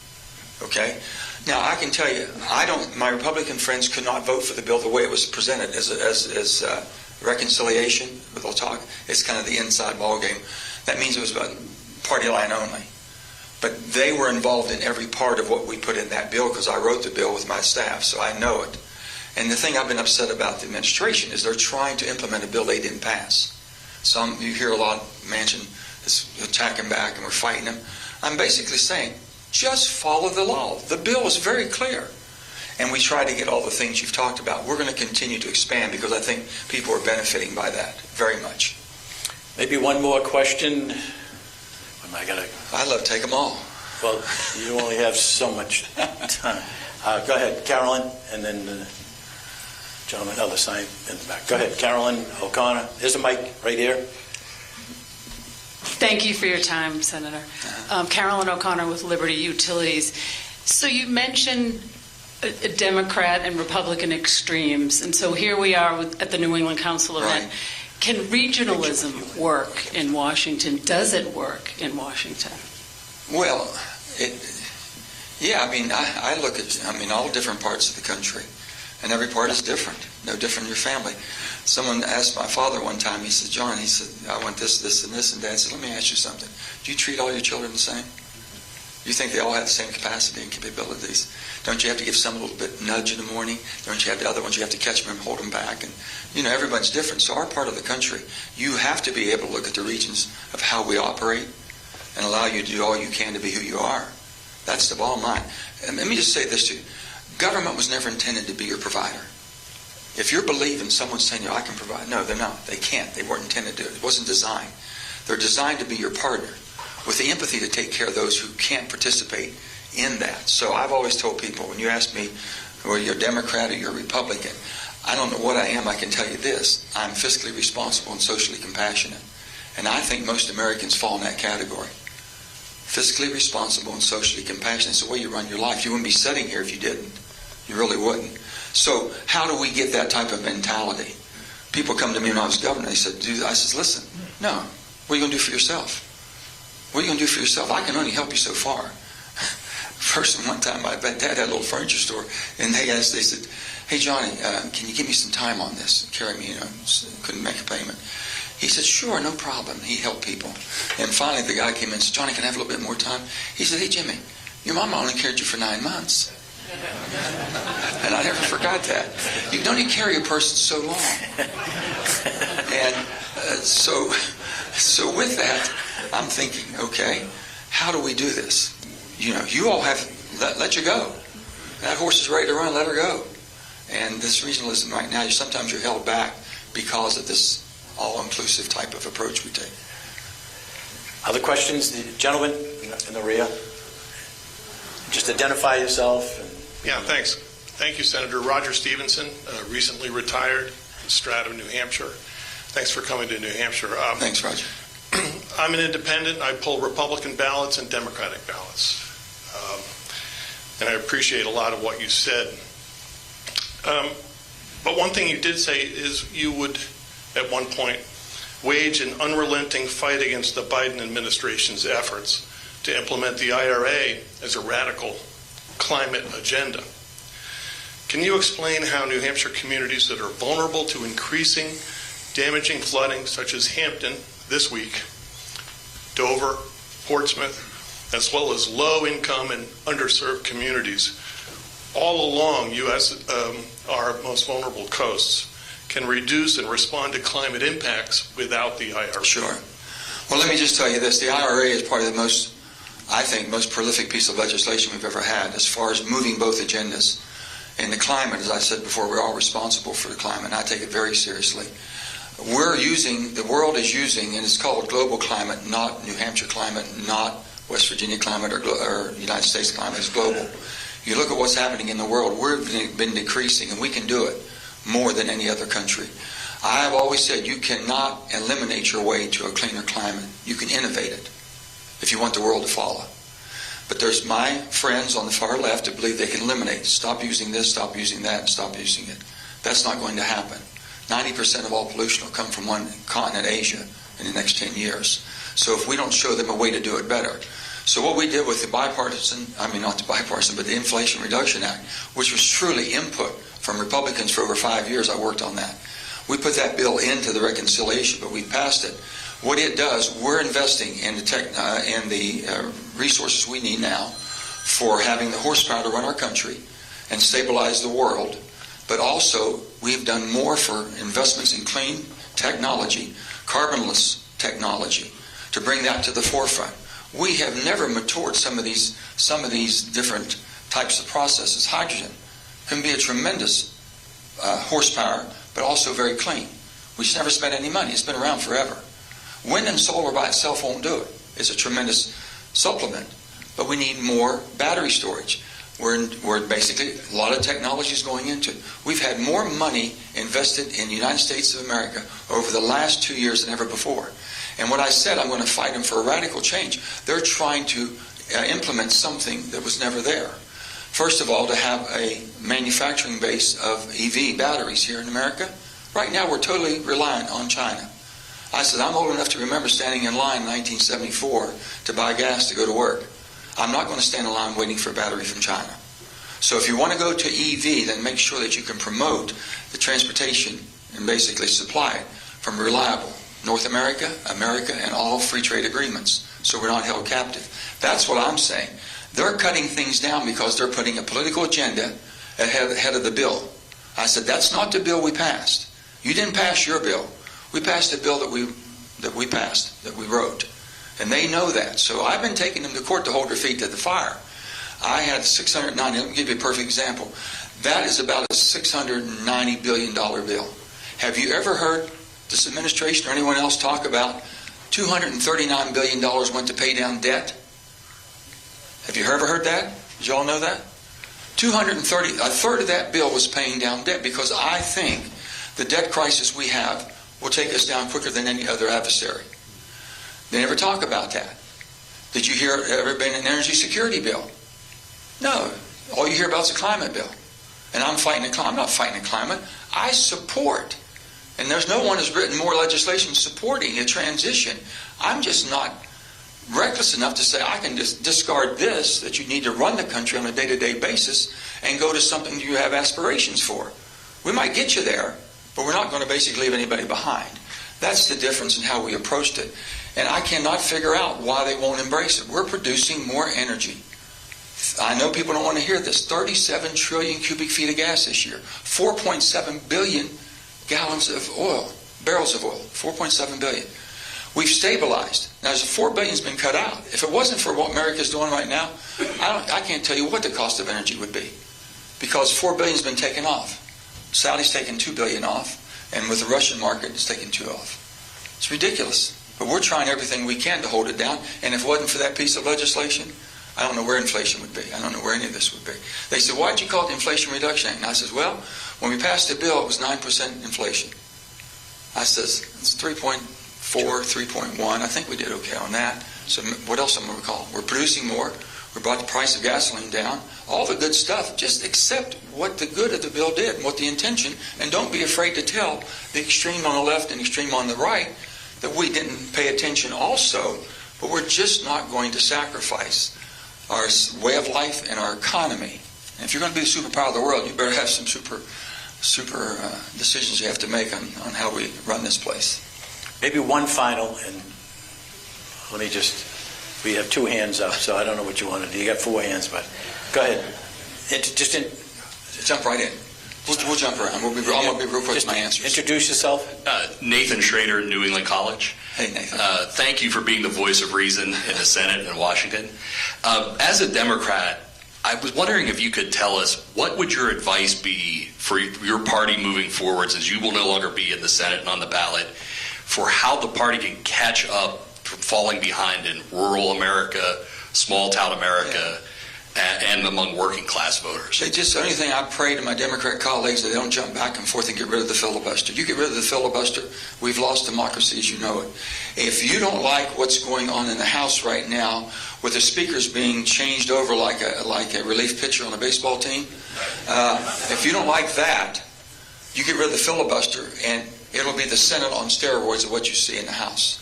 Okay? Now, I can tell you, my Republican friends could not vote for the bill the way it was presented as reconciliation, but they'll talk. It's kind of the inside ball game. That means it was about party line only. But they were involved in every part of what we put in that bill because I wrote the bill with my staff, so I know it. And the thing I've been upset about the administration is they're trying to implement a bill they didn't pass. You hear a lot of Manchin is attacking back and we're fighting him. I'm basically saying, just follow the law. The bill is very clear. And we try to get all the things you've talked about. We're going to continue to expand because I think people are benefiting by that very much. Maybe one more question. I love to take them all. Well, you only have so much time. Go ahead, Carolyn, and then the gentleman, other side in the back. Go ahead, Carolyn O'Connor. There's a mic right here. Thank you for your time, Senator. Carolyn O'Connor with Liberty Utilities. So you mentioned a Democrat and Republican extremes, and so here we are at the New England Council event. Right. Can regionalism work in Washington? Does it work in Washington? Well, I look at, all different parts of the country, and every part is different, no different in your family. Someone asked my father one time, he said, John, he said, I want this, this, and this, and Dad said, let me ask you something. Do you treat all your children the same? Do you think they all have the same capacity and capabilities? Don't you have to give some a little bit nudge in the morning? Don't you have the other ones you have to catch them and hold them back? And, everyone's different. So our part of the country, you have to be able to look at the regions of how we operate and allow you to do all you can to be who you are. That's the bottom line. And let me just say this to you. Government was never intended to be your provider. If you're believing someone's saying, I can provide. No, they're not. They can't. They weren't intended to. It wasn't designed. They're designed to be your partner with the empathy to take care of those who can't participate in that. So I've always told people, when you ask me, whether you're a Democrat or you're a Republican, I don't know what I am. I can tell you this. I'm fiscally responsible and socially compassionate. And I think most Americans fall in that category. Fiscally responsible and socially compassionate. It's the way you run your life. You wouldn't be sitting here if you didn't. You really wouldn't. So how do we get that type of mentality? People come to me when I was governor. They said, I said, listen, no. What are you going to do for yourself? What are you going to do for yourself? I can only help you so far. First, one time, my dad had a little furniture store, and they said, hey, Johnny, can you give me some time on this? Carry me, couldn't make a payment. He said, sure, no problem. He helped people. And finally, the guy came in and said, Johnny, can I have a little bit more time? He said, hey, Jimmy, your mama only carried you for 9 months. And I never forgot that. You can only carry a person so long. And so with that, I'm thinking, okay, how do we do this? You all have, let you go. That horse is ready to run, let her go. And this regionalism right now, sometimes you're held back because of this all-inclusive type of approach we take. Other questions? The gentleman in the rear. Just identify yourself. Yeah, thanks. Thank you, Senator. Roger Stevenson, recently retired in Stratham, New Hampshire. Thanks for coming to New Hampshire. Thanks, Roger. I'm an independent. I pull Republican ballots and Democratic ballots. And I appreciate a lot of what you said. But one thing you did say is you would, at one point, wage an unrelenting fight against the Biden administration's efforts to implement the IRA as a radical climate agenda. Can you explain how New Hampshire communities that are vulnerable to increasing damaging flooding, such as Hampton this week, Dover, Portsmouth, as well as low-income and underserved communities all along our most vulnerable coasts, can reduce and respond to climate impacts without the IRA? Sure. Well, let me just tell you this. The IRA is probably the most prolific piece of legislation we've ever had as far as moving both agendas. And the climate, as I said before, we're all responsible for the climate, and I take it very seriously. The world is using, and it's called global climate, not New Hampshire climate, not West Virginia climate or United States climate. It's global. You look at what's happening in the world, we've been decreasing, and we can do it more than any other country. I have always said you cannot eliminate your way to a cleaner climate. You can innovate it if you want the world to follow. But there's my friends on the far left that believe they can eliminate. Stop using this, stop using that, and stop using it. That's not going to happen. 90% of all pollution will come from one continent, Asia, in the next 10 years. So if we don't show them a way to do it better. So what we did with the Inflation Reduction Act, which was truly input from Republicans for over 5 years, I worked on that. We put that bill into the reconciliation, but we passed it. What it does, we're investing in the resources we need now for having the horsepower to run our country and stabilize the world. But also, we've done more for investments in clean technology, carbonless technology, to bring that to the forefront. We have never matured some of these different types of processes. Hydrogen can be a tremendous horsepower, but also very clean. We just never spent any money. It's been around forever. Wind and solar by itself won't do it. It's a tremendous supplement, but we need more battery storage. We're basically, a lot of technology is going into. We've had more money invested in the United States of America over the last 2 years than ever before. And what I said, I'm going to fight them for a radical change. They're trying to implement something that was never there. First of all, to have a manufacturing base of EV batteries here in America. Right now, we're totally reliant on China. I said, I'm old enough to remember standing in line in 1974 to buy gas to go to work. I'm not going to stand in line waiting for a battery from China. So if you want to go to EV, then make sure that you can promote the transportation and basically supply it from reliable North America, America, and all free trade agreements, so we're not held captive. That's what I'm saying. They're cutting things down because they're putting a political agenda ahead of the bill. I said, that's not the bill we passed. You didn't pass your bill. We passed a bill that we passed, that we wrote. And they know that. So I've been taking them to court to hold their feet to the fire. I had $690, let me give you a perfect example. That is about a $690 billion bill. Have you ever heard this administration or anyone else talk about $239 billion went to pay down debt? Have you ever heard that? Did you all know that? A third of that bill was paying down debt, because I think the debt crisis we have will take us down quicker than any other adversary. They never talk about that. Did you hear ever been an energy security bill? No. All you hear about is a climate bill. And I'm fighting the climate. I'm not fighting the climate. I support. And there's no one who's written more legislation supporting a transition. I'm just not reckless enough to say I can just discard this, that you need to run the country on a day-to-day basis, and go to something you have aspirations for. We might get you there, but we're not going to basically leave anybody behind. That's the difference in how we approached it. And I cannot figure out why they won't embrace it. We're producing more energy. I know people don't want to hear this. 37 trillion cubic feet of gas this year. 4.7 billion gallons of oil, barrels of oil. 4.7 billion. We've stabilized. Now, there's 4 billion's been cut out. If it wasn't for what America's doing right now, I can't tell you what the cost of energy would be, because 4 billion's been taken off. Saudi's taken 2 billion off, and with the Russian market, it's taken 2 off. It's ridiculous. But we're trying everything we can to hold it down, and if it wasn't for that piece of legislation, I don't know where inflation would be. I don't know where any of this would be. They said, why'd you call it the Inflation Reduction Act? And I said, well, when we passed the bill, it was 9% inflation. I says, it's 3.4, 3.1. I think we did okay on that. So what else am I going to call? We're producing more. We brought the price of gasoline down. All the good stuff. Just accept what the good of the bill did and what the intention, and don't be afraid to tell the extreme on the left and extreme on the right that we didn't pay attention also, but we're just not going to sacrifice our way of life and our economy. And if you're going to be the superpower of the world, you better have some super decisions you have to make on how we run this place. Maybe one final, and let me we have 2 hands up, so I don't know what you want to do. You got 4 hands, but go ahead. Jump right in. We'll jump around. I'm going to be real quick with my answers. Introduce yourself. Nathan Schrader, New England College. Hey, Nathan. Thank you for being the voice of reason in the Senate in Washington. As a Democrat, I was wondering if you could tell us, what would your advice be for your party moving forward, since you will no longer be in the Senate and on the ballot, for how the party can catch up from falling behind in rural America, small town America, and among working class voters? The only thing I pray to my Democrat colleagues, that they don't jump back and forth and get rid of the filibuster. You get rid of the filibuster, we've lost democracy as you know it. If you don't like what's going on in the House right now, with the speakers being changed over like a relief pitcher on a baseball team, if you don't like that, you get rid of the filibuster, and it'll be the Senate on steroids of what you see in the House.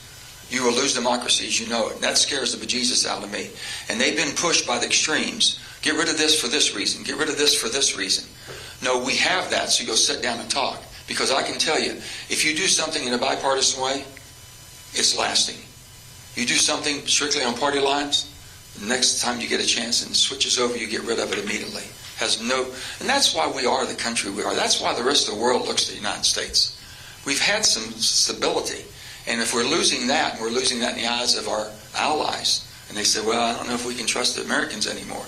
You will lose democracy as you know it. And that scares the bejesus out of me. And they've been pushed by the extremes. Get rid of this for this reason. Get rid of this for this reason. No, we have that, so you go sit down and talk. Because I can tell you, if you do something in a bipartisan way, it's lasting. You do something strictly on party lines, the next time you get a chance and it switches over, you get rid of it immediately. And that's why we are the country we are. That's why the rest of the world looks to the United States. We've had some stability. And if we're losing that, and we're losing that in the eyes of our allies, and they say, well, I don't know if we can trust the Americans anymore.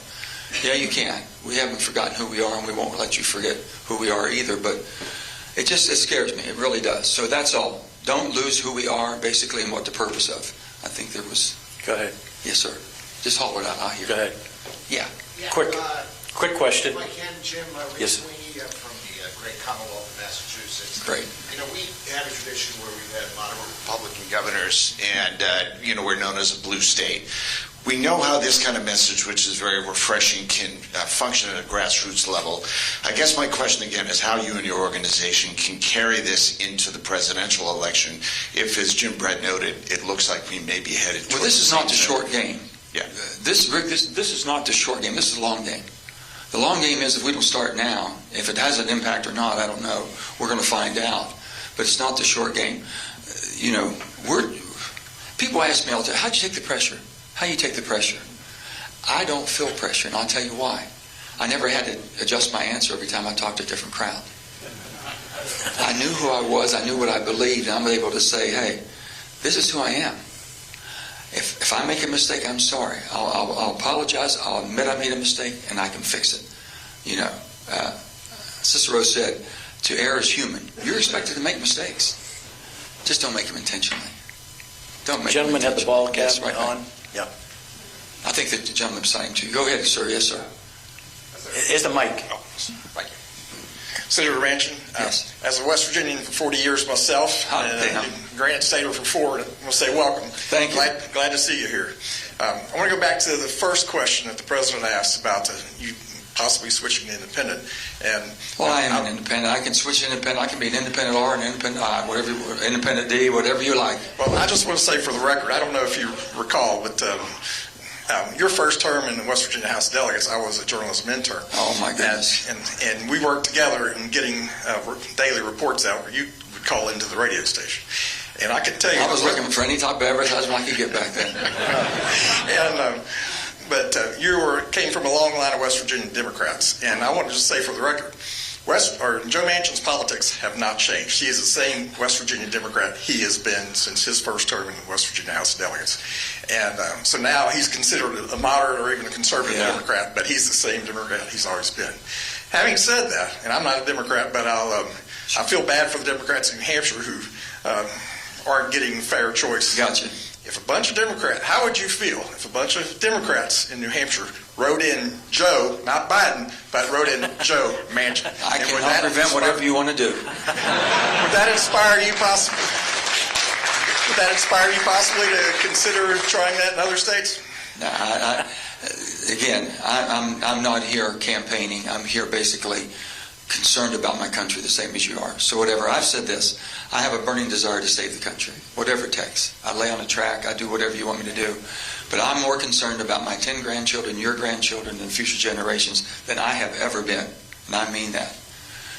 Yeah, you can. We haven't forgotten who we are, and we won't let you forget who we are either. But it scares me. It really does. So that's all. Don't lose who we are, basically, and what the purpose of. I think there was... Go ahead. Yes, sir. Just holler it out. I'll hear. Go ahead. Yeah. Quick question. If I can, Jim, Yes. recently from the great Commonwealth of Massachusetts. Great. We have a tradition where we've had moderate Republican governors, and, we're known as a blue state. We know how this kind of message, which is very refreshing, can function at a grassroots level. I guess my question again is how you and your organization can carry this into the presidential election if, as Jim Brett noted, it looks like we may be headed towards... Well, this is not the short game. Yeah. This is not the short game. This is the long game. The long game is if we don't start now, if it has an impact or not, I don't know. We're going to find out. But it's not the short game. People ask me all the time, how'd you take the pressure? How do you take the pressure? I don't feel pressure, and I'll tell you why. I never had to adjust my answer every time I talked to a different crowd. I knew who I was, I knew what I believed, and I'm able to say, hey, this is who I am. If I make a mistake, I'm sorry. I'll apologize, I'll admit I made a mistake, and I can fix it. Cicero said, to err is human. You're expected to make mistakes. Just don't make them intentionally. Don't make Gentleman them had the ball intentionally. cap Yes, right. on. Yeah. I think that the gentleman's signing to you. Go ahead, sir. Yes, sir. Here's the mic. Oh, thank you. Senator Manchin, Yes. as a West Virginian for 40 years myself, Hot and damn. Grant Stater for 4, I want to say welcome. Thank you. Glad to see you here. I want to go back to the first question that the President asked about you possibly switching to independent. Well, I am an independent. I can switch independent. I can be an independent R, an independent I, whatever, independent D, whatever you like. Well, I just want to say for the record, I don't know if you recall, but your first term in the West Virginia House of Delegates, I was a journalism intern. Oh, my goodness. And we worked together in getting daily reports out where you would call into the radio station. And I can tell you... I was looking for any type of advertisement I could get back then. But you came from a long line of West Virginia Democrats. And I want to just say for the record, Joe Manchin's politics have not changed. He is the same West Virginia Democrat he has been since his first term in the West Virginia House of Delegates. And so now he's considered a moderate or even a conservative Democrat, but he's the same Democrat he's always been. Having said that, and I'm not a Democrat, but I feel bad for the Democrats in New Hampshire who aren't getting fair choice. Gotcha. If a bunch of Democrats, how would you feel if a bunch of Democrats in New Hampshire wrote in Joe, not Biden, but wrote in Joe Manchin? I cannot prevent whatever you want to do. Would that inspire you possibly? Would that inspire you possibly to consider trying that in other states? No, I'm not here campaigning. I'm here basically concerned about my country the same as you are. So whatever. I've said this. I have a burning desire to save the country, whatever it takes. I lay on a track. I do whatever you want me to do. But I'm more concerned about my 10 grandchildren, your grandchildren, and future generations than I have ever been. And I mean that.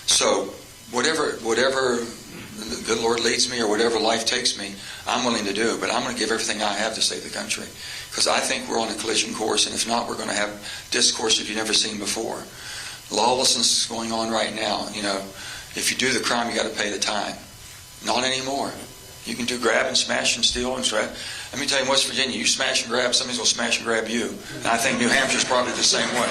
So whatever the good Lord leads me or whatever life takes me, I'm willing to do. But I'm going to give everything I have to save the country. Because I think we're on a collision course. And if not, we're going to have discourse that you've never seen before. Lawlessness is going on right now. If you do the crime, you got to pay the time. Not anymore. You can do grab and smash and steal and grab. Let me tell you, in West Virginia, you smash and grab, somebody's going to smash and grab you. And I think New Hampshire's probably the same way.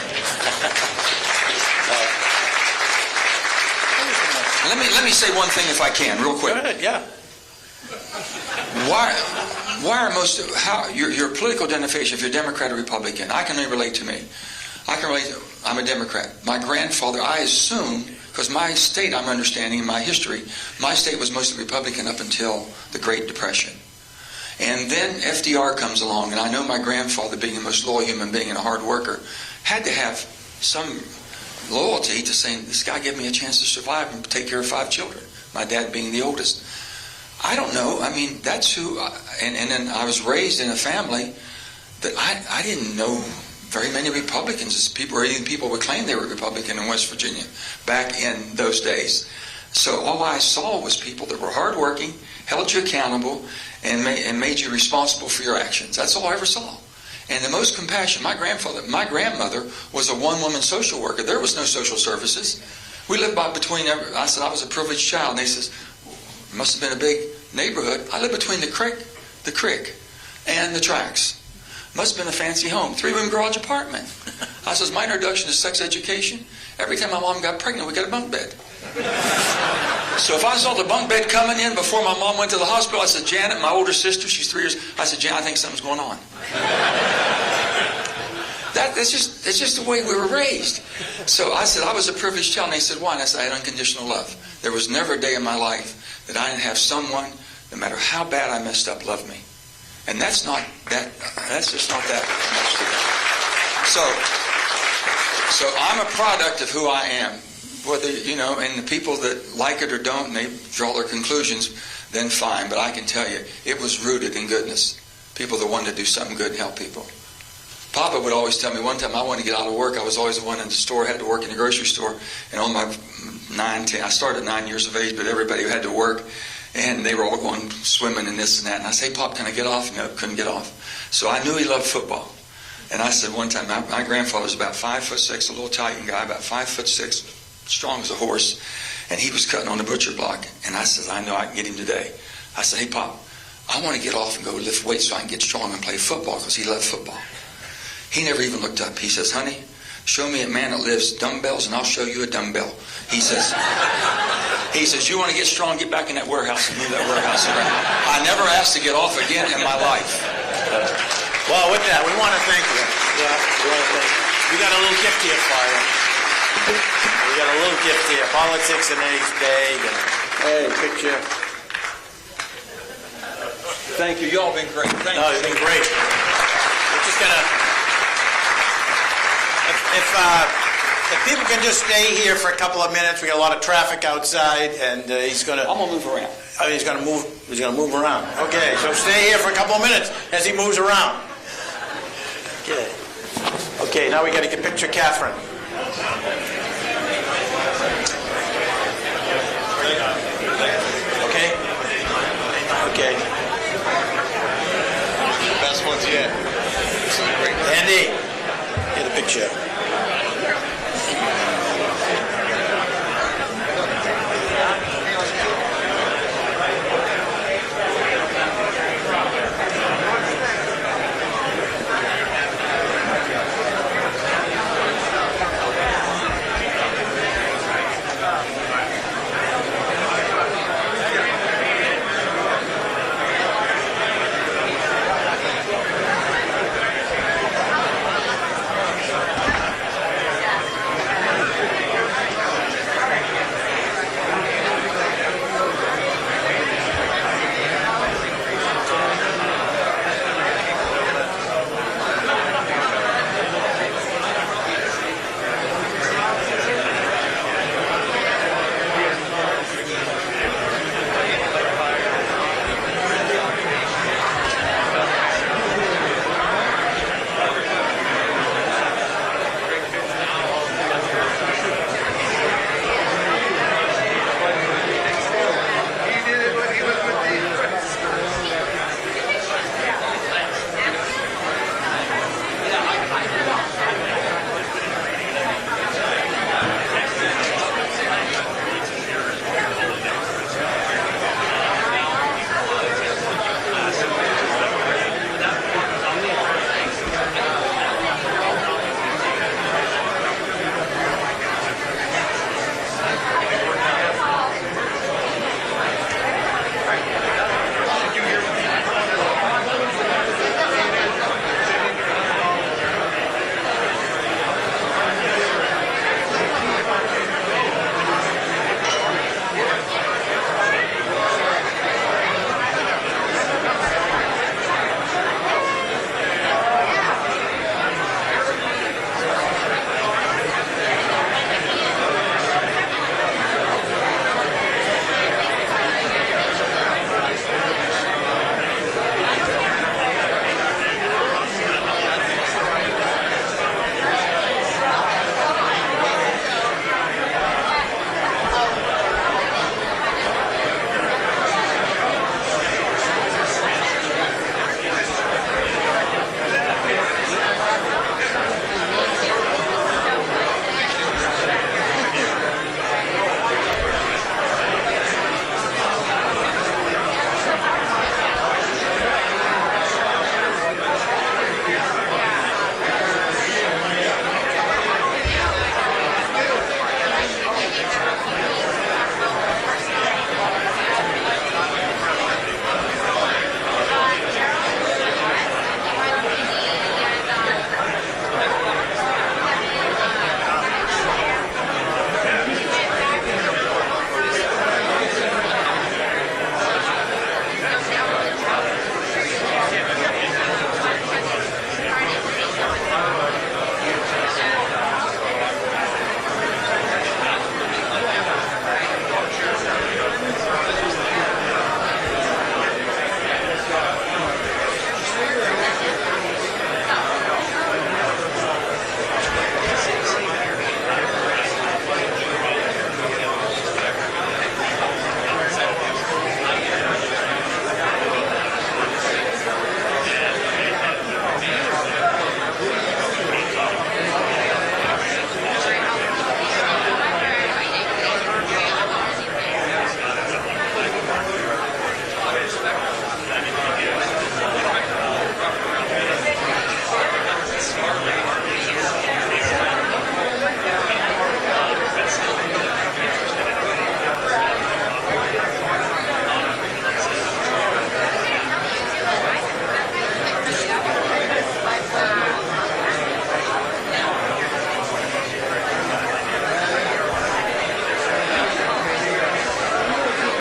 Let me say one thing if I can, real quick. Go ahead, yeah. Why are your political identification, if you're Democrat or Republican, I can relate to me. I'm a Democrat. My grandfather, I assume, because my state, I'm understanding in my history, my state was mostly Republican up until the Great Depression. And then FDR comes along, and I know my grandfather, being the most loyal human being and a hard worker, had to have some loyalty to saying, this guy gave me a chance to survive and take care of 5 children, my dad being the oldest. I don't know. I mean, that's who, and then I was raised in a family that I didn't know very many Republicans, or even people would claim they were Republican in West Virginia back in those days. So all I saw was people that were hardworking, held you accountable, and made you responsible for your actions. That's all I ever saw. And the most compassion, my grandmother was a one-woman social worker. There was no social services. We lived I said I was a privileged child, and they says, it must have been a big neighborhood. I lived between the creek and the tracks. Must have been a fancy home, 3-room garage apartment. I says, my introduction to sex education, every time my mom got pregnant, we got a bunk bed. So if I saw the bunk bed coming in before my mom went to the hospital, I said, Janet, my older sister, she's 3 years, I said, Janet, I think something's going on. It's just the way we were raised. So I said, I was a privileged child, and they said, why? And I said, I had unconditional love. There was never a day in my life that I didn't have someone, no matter how bad I messed up, love me. And that's just not that much to that. So I'm a product of who I am. Whether, and the people that like it or don't, and they draw their conclusions, then fine. But I can tell you, it was rooted in goodness. People that wanted to do something good and help people. Papa would always tell me, one time I wanted to get out of work. I was always the one in the store, had to work in the grocery store. And on my 10, I started at 9 years of age, but everybody had to work. And they were all going swimming and this and that. And I said, hey, Pop, can I get off? No, couldn't get off. So I knew he loved football. And I said one time, my grandfather was about 5'6", a little Italian guy, about 5'6", strong as a horse, and he was cutting on the butcher block. And I said, I know I can get him today. I said, hey, Pop, I want to get off and go lift weights so I can get strong and play football, because he loved football. He never even looked up. He says, honey, show me a man that lifts dumbbells, and I'll show you a dumbbell. He says, you want to get strong, get back in that warehouse and move that warehouse around. I never asked to get off again in my life. Well, with that, we want to thank you. Yeah, we got a little gift here for you. We got a little gift here. Politics and Eggs Day. Hey, picture. Thank you. Y'all been great. Thank you. You've been great. We're just gonna. If people can just stay here for a couple of minutes, we got a lot of traffic outside, and he's gonna. I'm gonna move around. He's gonna move. He's gonna move around. Okay, so stay here for a couple of minutes as he moves around. Okay. Okay, now we got to get picture Catherine. Okay. Okay. Best ones yet. Andy, get a picture.